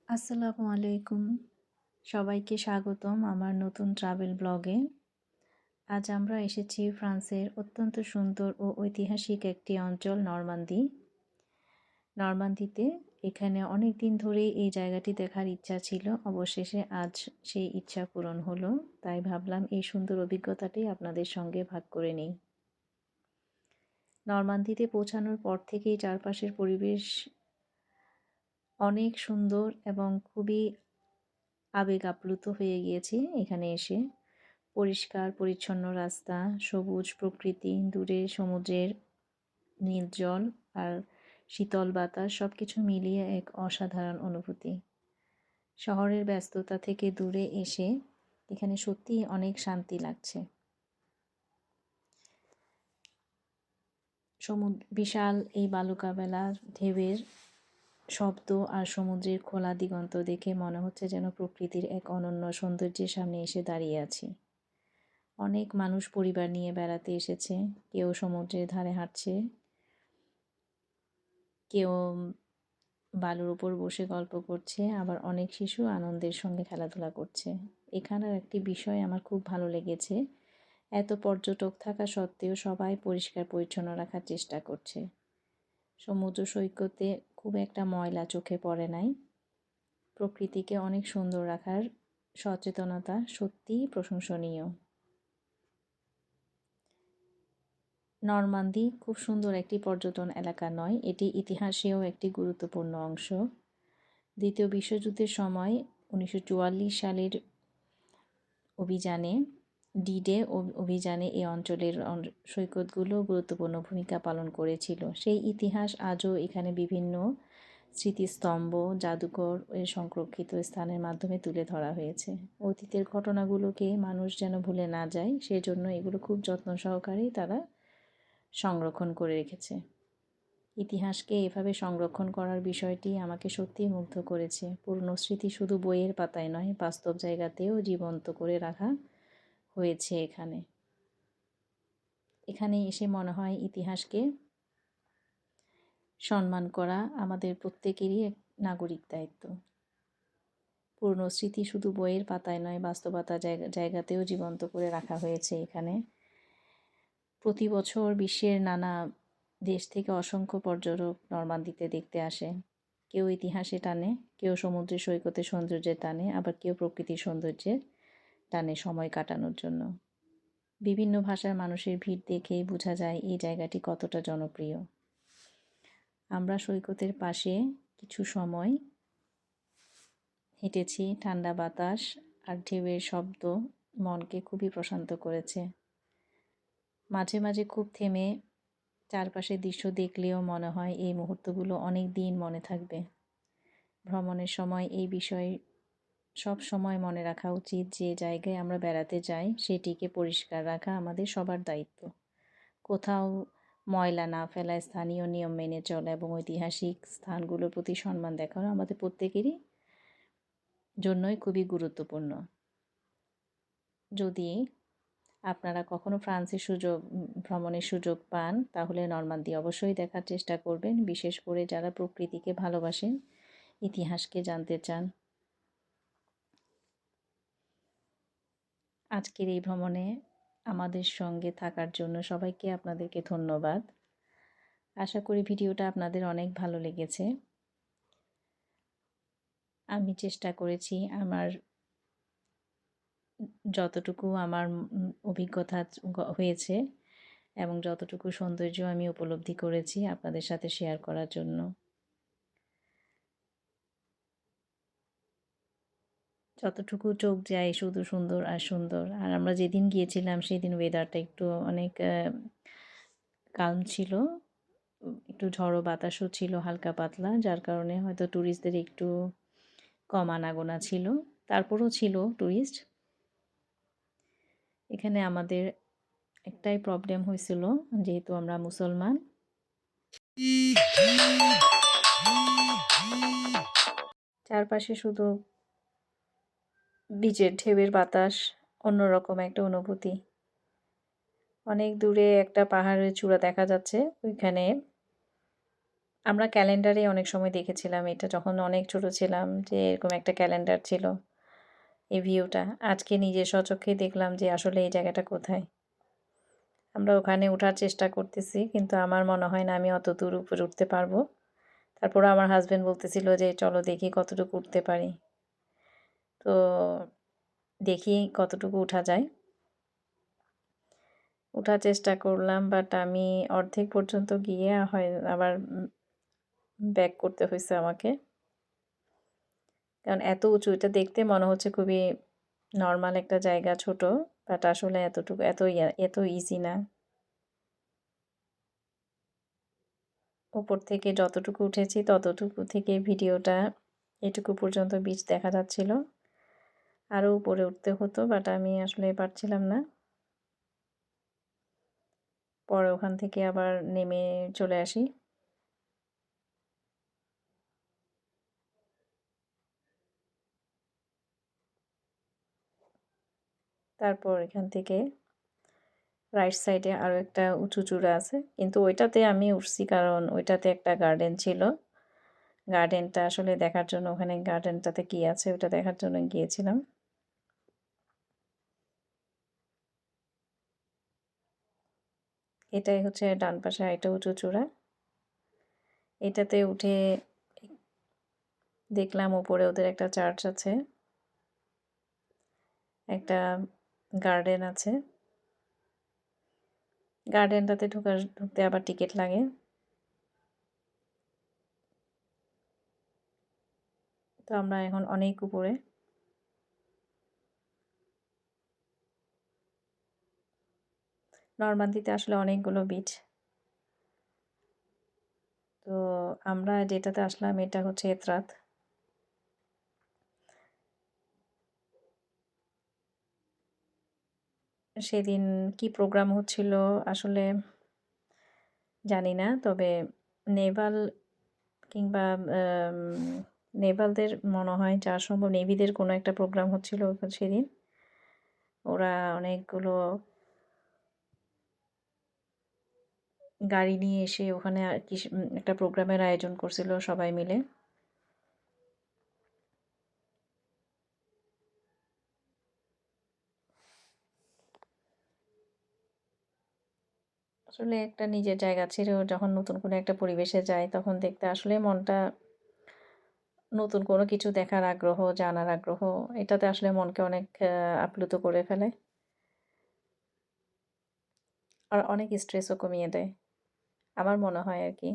আসসালামু আলাইকুম। সবাইকে স্বাগতম আমার নতুন ট্রাভেল ব্লগে। আজ আমরা এসেছি ফ্রান্সের অত্যন্ত সুন্দর ও ঐতিহাসিক একটি অঞ্চল নরমান্দি। নরমান্দিতে এখানে অনেক দিন ধরেই এই জায়গাটি দেখার ইচ্ছা ছিল। অবশেষে আজ সেই ইচ্ছা পূরণ হলো। তাই ভাবলাম এই সুন্দর অভিজ্ঞতাটি আপনাদের সঙ্গে ভাগ করে নিই। নরমান্দিতে পৌঁছানোর পর থেকেই চারপাশের পরিবেশ অনেক সুন্দর এবং খুবই আবেগ আপ্লুত হয়ে গিয়েছি এখানে এসে। পরিষ্কার পরিচ্ছন্ন রাস্তা, সবুজ প্রকৃতি, দূরে সমুদ্রের নীল জল আর শীতল বাতাস সবকিছু মিলিয়ে এক অসাধারণ অনুভূতি। শহরের ব্যস্ততা থেকে দূরে এসে এখানে সত্যিই অনেক শান্তি লাগছে। বিশাল এই বালুকাবেলার ঢেউয়ের শব্দ আর সমুদ্রের খোলা দিগন্ত দেখে মনে হচ্ছে যেন প্রকৃতির এক অনন্য সৌন্দর্যের সামনে এসে দাঁড়িয়ে আছি। অনেক মানুষ পরিবার নিয়ে বেড়াতে এসেছে, কেউ সমুদ্রের ধারে হাঁটছে, কেউ বালুর উপর বসে গল্প করছে, আবার অনেক শিশু আনন্দের সঙ্গে খেলাধুলা করছে। এখানের একটি বিষয় আমার খুব ভালো লেগেছে, এত পর্যটক থাকা সত্ত্বেও সবাই পরিষ্কার পরিচ্ছন্ন রাখার চেষ্টা করছে। সমুদ্র সৈকতে খুব একটা ময়লা চোখে পড়ে নাই। প্রকৃতিকে অনেক সুন্দর রাখার সচেতনতা সত্যিই প্রশংসনীয়। নরমান্দি খুব সুন্দর একটি পর্যটন এলাকা নয়, এটি ইতিহাসেও একটি গুরুত্বপূর্ণ অংশ। দ্বিতীয় বিশ্বযুদ্ধের সময় 1944 সালের অভিযানে ডি-ডে অভিযানে এই অঞ্চলের সৈকতগুলো গুরুত্বপূর্ণ ভূমিকা পালন করেছিল। সেই ইতিহাস আজও এখানে বিভিন্ন স্মৃতিস্তম্ভ, জাদুঘর এর সংরক্ষিত স্থানের মাধ্যমে তুলে ধরা হয়েছে। অতীতের ঘটনাগুলোকে মানুষ যেন ভুলে না যায়, সেজন্য এগুলো খুব যত্ন সহকারেই তারা সংরক্ষণ করে রেখেছে। ইতিহাসকে এভাবে সংরক্ষণ করার বিষয়টি আমাকে সত্যিই মুগ্ধ করেছে। পুরনো স্মৃতি শুধু বইয়ের পাতায় নয়, বাস্তব জায়গাতেও জীবন্ত করে রাখা হয়েছে এখানে। এখানে এসে মনে হয় ইতিহাসকে সম্মান করা আমাদের প্রত্যেকেরই এক নাগরিক দায়িত্ব। পুরনো স্মৃতি শুধু বইয়ের পাতায় নয়, বাস্তবতা জায়গাতেও জীবন্ত করে রাখা হয়েছে এখানে। প্রতি বছর বিশ্বের নানা দেশ থেকে অসংখ্য পর্যটক নরমান্দিতে দেখতে আসে। কেউ ইতিহাসে টানে, কেউ সমুদ্রের সৈকতের সৌন্দর্যের টানে, আবার কেউ প্রকৃতির সৌন্দর্যের টানে সময় কাটানোর জন্য। বিভিন্ন ভাষার মানুষের ভিড় দেখেই বোঝা যায় এই জায়গাটি কতটা জনপ্রিয়। আমরা সৈকতের পাশে কিছু সময় হেঁটেছি, ঠান্ডা বাতাস আর ঢেউয়ের শব্দ মনকে খুবই প্রশান্ত করেছে। মাঝে মাঝে খুব থেমে চারপাশের দৃশ্য দেখলেও মনে হয় এই মুহূর্তগুলো অনেক দিন মনে থাকবে। ভ্রমণের সময় এই বিষয় সব সময় মনে রাখা উচিত, যে জায়গায় আমরা বেড়াতে যাই সেটিকে পরিষ্কার রাখা আমাদের সবার দায়িত্ব। কোথাও ময়লা না ফেলা, স্থানীয় নিয়ম মেনে চলা এবং ঐতিহাসিক স্থানগুলোর প্রতি সম্মান দেখানো আমাদের প্রত্যেকেরই জন্যই খুবই গুরুত্বপূর্ণ। যদি আপনারা কখনো ফ্রান্সের ভ্রমণের সুযোগ পান, তাহলে নরমান্দি অবশ্যই দেখার চেষ্টা করবেন, বিশেষ করে যারা প্রকৃতিকে ভালোবাসেন, ইতিহাসকে জানতে চান। আজকের এই ভ্রমণে আমাদের সঙ্গে থাকার জন্য সবাইকে আপনাদেরকে ধন্যবাদ। আশা করি ভিডিওটা আপনাদের অনেক ভালো লেগেছে। আমি চেষ্টা করেছি আমার যতটুকু আমার অভিজ্ঞতা হয়েছে এবং যতটুকু সৌন্দর্য আমি উপলব্ধি করেছি আপনাদের সাথে শেয়ার করার জন্য। যতটুকু চোখ যায় শুধু সুন্দর আর সুন্দর। আর আমরা যেদিন গিয়েছিলাম সেদিন ওয়েদারটা একটু অনেক কালম ছিল, একটু ঝড়ো বাতাসও ছিল হালকা পাতলা, যার কারণে হয়তো ট্যুরিস্টদের একটু কম আনাগোনা ছিল। তারপরও ছিল ট্যুরিস্ট। এখানে আমাদের একটাই প্রবলেম হয়েছিল, যেহেতু আমরা মুসলমান, চারপাশে শুধু বিচের ঢেউয়ের বাতাস, অন্যরকম একটা অনুভূতি। অনেক দূরে একটা পাহাড়ের চূড়া দেখা যাচ্ছে, ওইখানে আমরা ক্যালেন্ডারে অনেক সময় দেখেছিলাম এটা যখন অনেক ছোট ছিলাম যে এরকম একটা ক্যালেন্ডার ছিল এই ভিউটা। আজকে নিজের স্বচক্ষে দেখলাম যে আসলে এই জায়গাটা কোথায়। আমরা ওখানে ওঠার চেষ্টা করতেছি কিন্তু আমার মনে হয় না আমি অত দূর উপরে উঠতে পারবো। তারপরে আমার হাসব্যান্ড বলতেছিল যে চলো দেখি কতটুকু উঠতে পারি। তো দেখি কতটুকু উঠা যায়। উঠার চেষ্টা করলাম বাট আমি অর্ধেক পর্যন্ত গিয়ে হয় আবার ব্যাক করতে হয়েছে আমাকে। কারণ এত উঁচু, এটা দেখতে মনে হচ্ছে খুবই নরমাল একটা জায়গা, ছোট, বাট আসলে এতটুকু এত ইজি না। উপর থেকে যতটুকু উঠেছি ততটুকু থেকে ভিডিওটা এটুকু পর্যন্ত বিচ দেখা যাচ্ছিল। আরও উপরে উঠতে হতো বাট আমি আসলে পারছিলাম না। পরে ওখান থেকে আবার নেমে চলে আসি। তারপর এখান থেকে রাইট সাইডে আরও একটা উঁচু চূড়া আছে, কিন্তু ওইটাতে আমি উঠছি কারণ ওইটাতে একটা গার্ডেন ছিল। গার্ডেনটা আসলে দেখার জন্য, ওখানে গার্ডেনটাতে কী আছে ওটা দেখার জন্য গিয়েছিলাম। এটাই হচ্ছে ডান পাশে আরেকটা উঁচু চূড়া। এটাতে উঠে দেখলাম উপরে ওদের একটা চার্চ আছে, একটা গার্ডেন আছে। গার্ডেনটাতে ঢুকতে আবার টিকিট লাগে। তো আমরা এখন অনেক উপরে। নরমান্দিতে আসলে অনেকগুলো বিচ। তো আমরা যেটাতে আসলাম এটা হচ্ছে এতরাত। সেদিন কি প্রোগ্রাম হচ্ছিল আসলে জানি না, তবে নেভাল কিংবা নেভালদের মনে হয় যা সম্ভব নেভিদের কোনো একটা প্রোগ্রাম হচ্ছিল সেদিন। ওরা অনেকগুলো গাড়ি নিয়ে এসে ওখানে আর কি একটা প্রোগ্রামের আয়োজন করছিল সবাই মিলে। আসলে একটা নিজের জায়গা ছেড়েও যখন নতুন কোনো একটা পরিবেশে যায় তখন দেখতে আসলে মনটা, নতুন কোনো কিছু দেখার আগ্রহ, জানার আগ্রহ, এটাতে আসলে মনকে অনেক আপ্লুত করে ফেলে আর অনেক স্ট্রেসও কমিয়ে দেয়। আমার মনে হয় আর কি।